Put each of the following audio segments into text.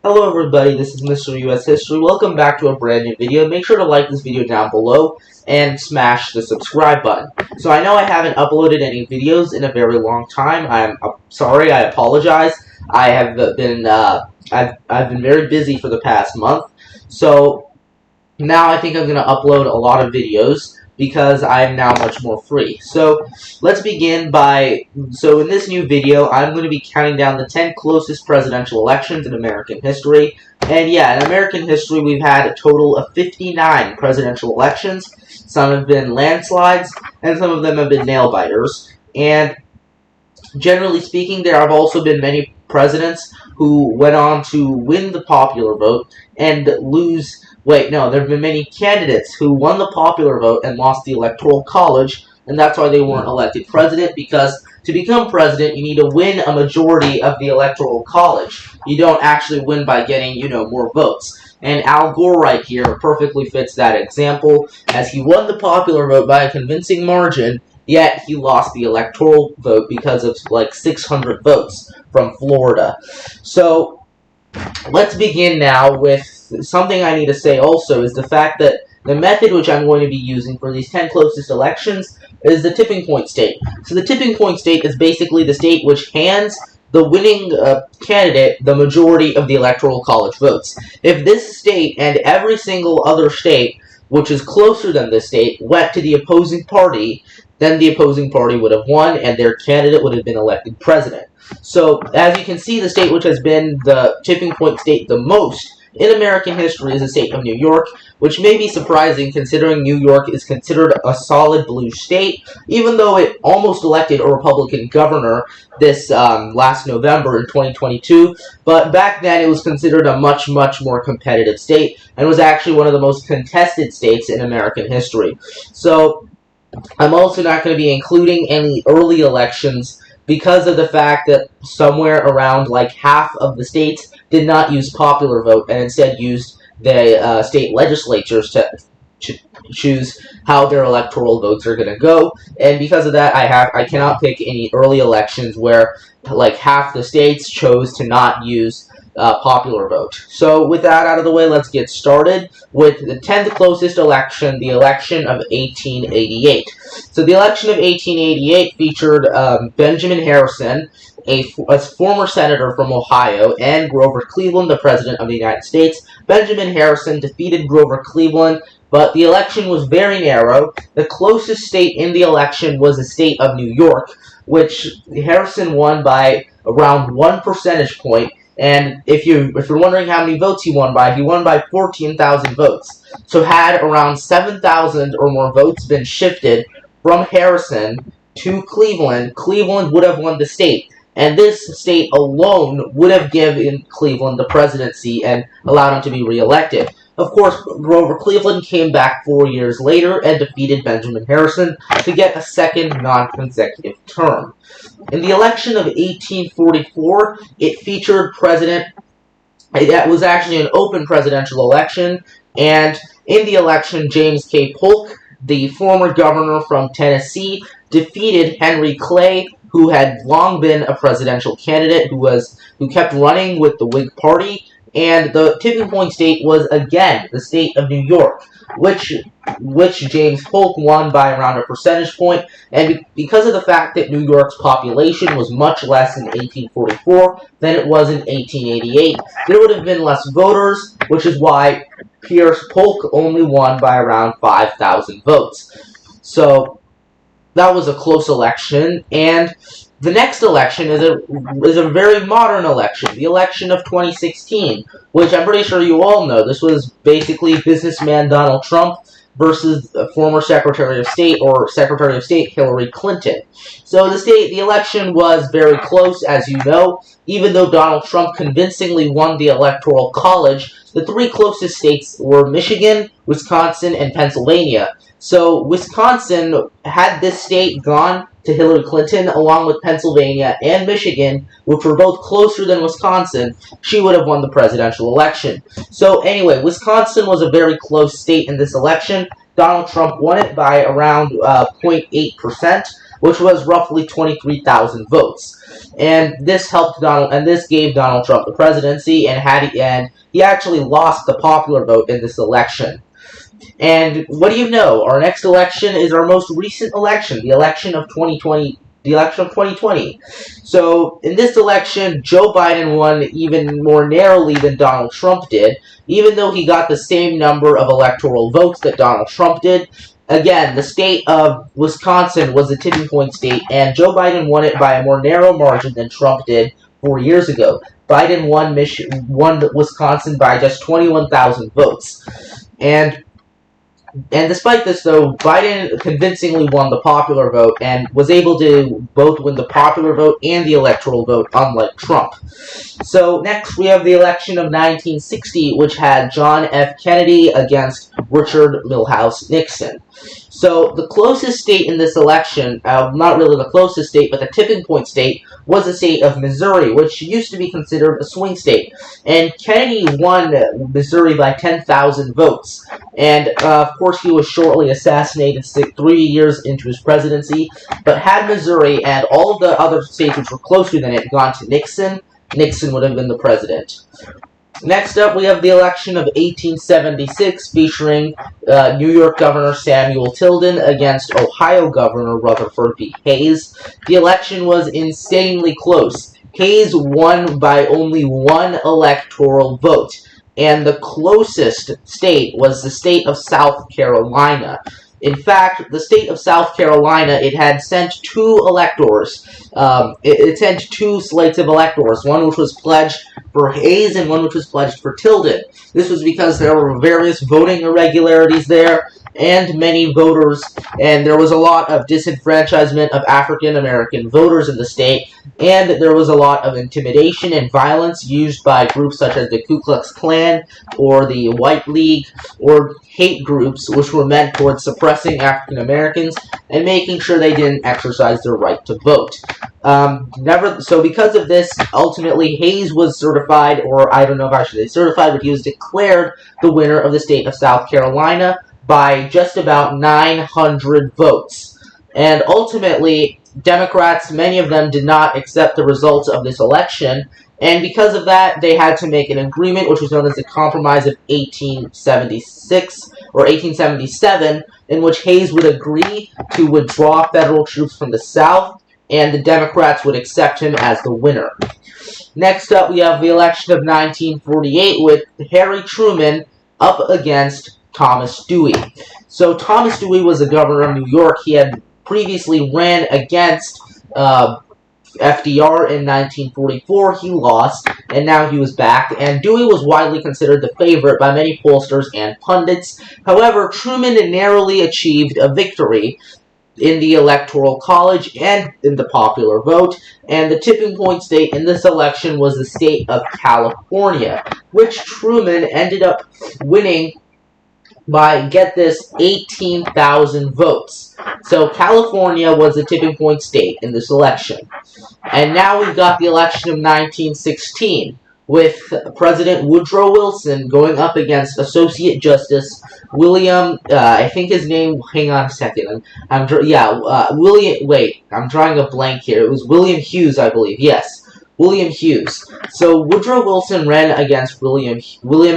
Hello everybody, this is Mr. US History. Welcome back to a brand new video. Make sure to like this video down below and smash the subscribe button. So I know I haven't uploaded any videos in a very long time. I'm sorry, I apologize. I have been I've been very busy for the past month. So now I think I'm going to upload a lot of videos because I'm now much more free. So let's begin so in this new video, I'm going to be counting down the 10 closest presidential elections in American history. And yeah, in American history, we've had a total of 59 presidential elections. Some have been landslides, and some of them have been nail-biters. And generally speaking, there have also been many presidents who went on to win the popular vote and lose. Wait, no, there have been many candidates who won the popular vote and lost the Electoral College, and that's why they weren't elected president, because to become president, you need to win a majority of the Electoral College. You don't actually win by getting, more votes. And Al Gore right here perfectly fits that example, as he won the popular vote by a convincing margin, yet he lost the electoral vote because of like 600 votes from Florida. So let's begin now with something I need to say also is the fact that the method which I'm going to be using for these 10 closest elections is the tipping point state. So the tipping point state is basically the state which hands the winning candidate the majority of the Electoral College votes. If this state and every single other state which is closer than this state went to the opposing party, then the opposing party would have won and their candidate would have been elected president. So, as you can see, the state which has been the tipping point state the most in American history is the state of New York, which may be surprising considering New York is considered a solid blue state, even though it almost elected a Republican governor this last November in 2022, but back then it was considered a much, much more competitive state, and was actually one of the most contested states in American history. So, I'm also not going to be including any early elections because of the fact that somewhere around like half of the states did not use popular vote and instead used the state legislatures to choose how their electoral votes are going to go. And because of that, I cannot pick any early elections where like half the states chose to not use popular vote. So with that out of the way, let's get started with the 10th closest election, the election of 1888. So the election of 1888 featured Benjamin Harrison, a former senator from Ohio, and Grover Cleveland, the president of the United States. Benjamin Harrison defeated Grover Cleveland, but the election was very narrow. The closest state in the election was the state of New York, which Harrison won by around 1 percentage point. And if you're wondering how many votes he won by 14,000 votes. So had around 7,000 or more votes been shifted from Harrison to Cleveland, Cleveland would have won the state. And this state alone would have given Cleveland the presidency and allowed him to be reelected. Of course, Grover Cleveland came back 4 years later and defeated Benjamin Harrison to get a second non-consecutive term. In the election of 1844, it featured that was actually an open presidential election, and in the election, James K. Polk, the former governor from Tennessee, defeated Henry Clay, who had long been a presidential candidate who kept running with the Whig Party. And the tipping point state was, again, the state of New York, which James Polk won by around a percentage point. And because of the fact that New York's population was much less in 1844 than it was in 1888, there would have been less voters, which is why Pierce Polk only won by around 5,000 votes. So that was a close election, and the next election is a very modern election, the election of 2016, which I'm pretty sure you all know. This was basically businessman Donald Trump versus former Secretary of State Hillary Clinton. So the election was very close, as you know. Even though Donald Trump convincingly won the Electoral College, the three closest states were Michigan, Wisconsin, and Pennsylvania. So Wisconsin, had this state gone to Hillary Clinton, along with Pennsylvania and Michigan, which were both closer than Wisconsin, she would have won the presidential election. So anyway, Wisconsin was a very close state in this election. Donald Trump won it by around 0.8%. which was roughly 23,000 votes. And this gave Donald Trump the presidency, and he actually lost the popular vote in this election. And what do you know? Our next election is our most recent election, the election of 2020. So, in this election, Joe Biden won even more narrowly than Donald Trump did, even though he got the same number of electoral votes that Donald Trump did. Again, the state of Wisconsin was a tipping point state, and Joe Biden won it by a more narrow margin than Trump did 4 years ago. Biden won Wisconsin by just 21,000 votes. And despite this, though, Biden convincingly won the popular vote and was able to both win the popular vote and the electoral vote, unlike Trump. So next, we have the election of 1960, which had John F. Kennedy against Richard Milhous Nixon. So the closest state in this election, not really the closest state, but the tipping point state, was the state of Missouri, which used to be considered a swing state. And Kennedy won Missouri by 10,000 votes. And, of course, he was shortly assassinated 3 years into his presidency. But had Missouri and all of the other states which were closer than it gone to Nixon, Nixon would have been the president. Next up, we have the election of 1876, featuring New York Governor Samuel Tilden against Ohio Governor Rutherford B. Hayes. The election was insanely close. Hayes won by only one electoral vote, and the closest state was the state of South Carolina. In fact, the state of South Carolina, it had sent two electors. It sent two slates of electors, one which was pledged for Hayes and one which was pledged for Tilden. This was because there were various voting irregularities there, and many voters, and there was a lot of disenfranchisement of African American voters in the state, and there was a lot of intimidation and violence used by groups such as the Ku Klux Klan or the White League, or hate groups which were meant towards suppressing African Americans and making sure they didn't exercise their right to vote. So because of this, ultimately Hayes was certified, or I don't know if I should say certified, but he was declared the winner of the state of South Carolina by just about 900 votes. And ultimately, Democrats, many of them did not accept the results of this election, and because of that, they had to make an agreement, which was known as the Compromise of 1876, or 1877, in which Hayes would agree to withdraw federal troops from the South, and the Democrats would accept him as the winner. Next up, we have the election of 1948, with Harry Truman up against Thomas Dewey. So Thomas Dewey was the governor of New York. He had previously ran against FDR in 1944. He lost, and now he was back, and Dewey was widely considered the favorite by many pollsters and pundits. However, Truman narrowly achieved a victory in the Electoral College and in the popular vote, and the tipping point state in this election was the state of California, which Truman ended up winning by, get this, 18,000 votes. So California was the tipping point state in this election. And now we've got the election of 1916, with President Woodrow Wilson going up against Associate Justice William, I think his name, hang on a second, I'm drawing a blank here. It was William Hughes, I believe, yes. William Hughes. So Woodrow Wilson ran against William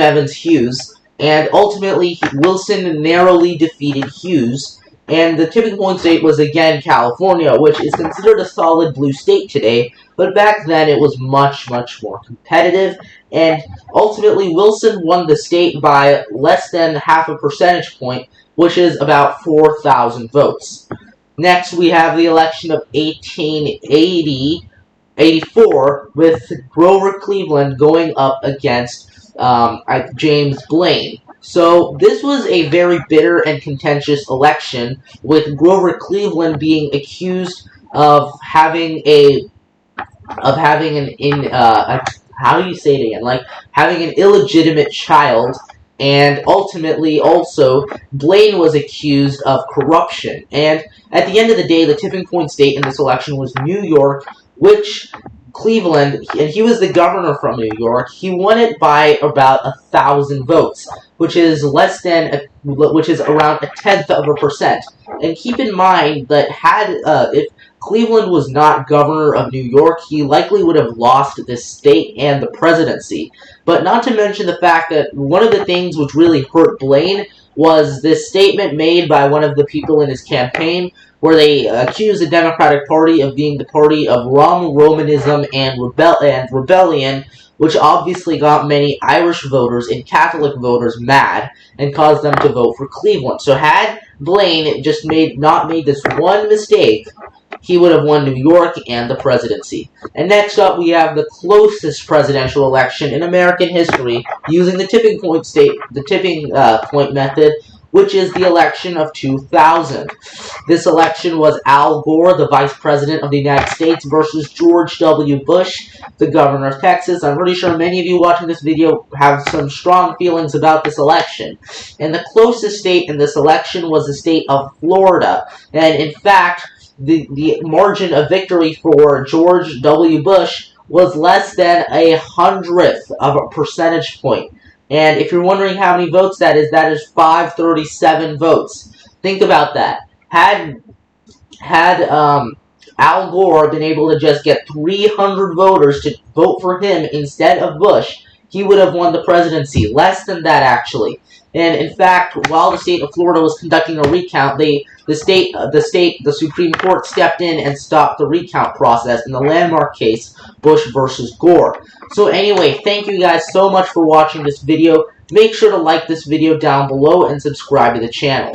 Evans Hughes, and ultimately, Wilson narrowly defeated Hughes, and the tipping point state was again California, which is considered a solid blue state today, but back then it was much, much more competitive, and ultimately Wilson won the state by less than half a percentage point, which is about 4,000 votes. Next, we have the election of 1884, with Grover Cleveland going up against James Blaine. So this was a very bitter and contentious election, with Grover Cleveland being accused of having having an illegitimate child, and ultimately also Blaine was accused of corruption. And at the end of the day, the tipping point state in this election was New York, which Cleveland, and he was the governor from New York. He won it by about 1,000 votes, which is around 0.1%. And keep in mind that if Cleveland was not governor of New York, he likely would have lost this state and the presidency. But not to mention the fact that one of the things which really hurt Blaine was this statement made by one of the people in his campaign, where they accused the Democratic Party of being the party of rum, Romanism, and rebellion, which obviously got many Irish voters and Catholic voters mad and caused them to vote for Cleveland. So had Blaine just not made this one mistake, he would have won New York and the presidency. And next up, we have the closest presidential election in American history using the tipping point method, which is the election of 2000. This election was Al Gore, the Vice President of the United States, versus George W. Bush, the Governor of Texas. I'm pretty sure many of you watching this video have some strong feelings about this election. And the closest state in this election was the state of Florida. And in fact, the margin of victory for George W. Bush was less than 1/100th of a percentage point. And if you're wondering how many votes that is 537 votes. Think about that. Had Al Gore been able to just get 300 voters to vote for him instead of Bush, he would have won the presidency. Less than that, actually. And in fact, while the state of Florida was conducting a recount, the Supreme Court stepped in and stopped the recount process in the landmark case, Bush versus Gore. So anyway, thank you guys so much for watching this video. Make sure to like this video down below and subscribe to the channel.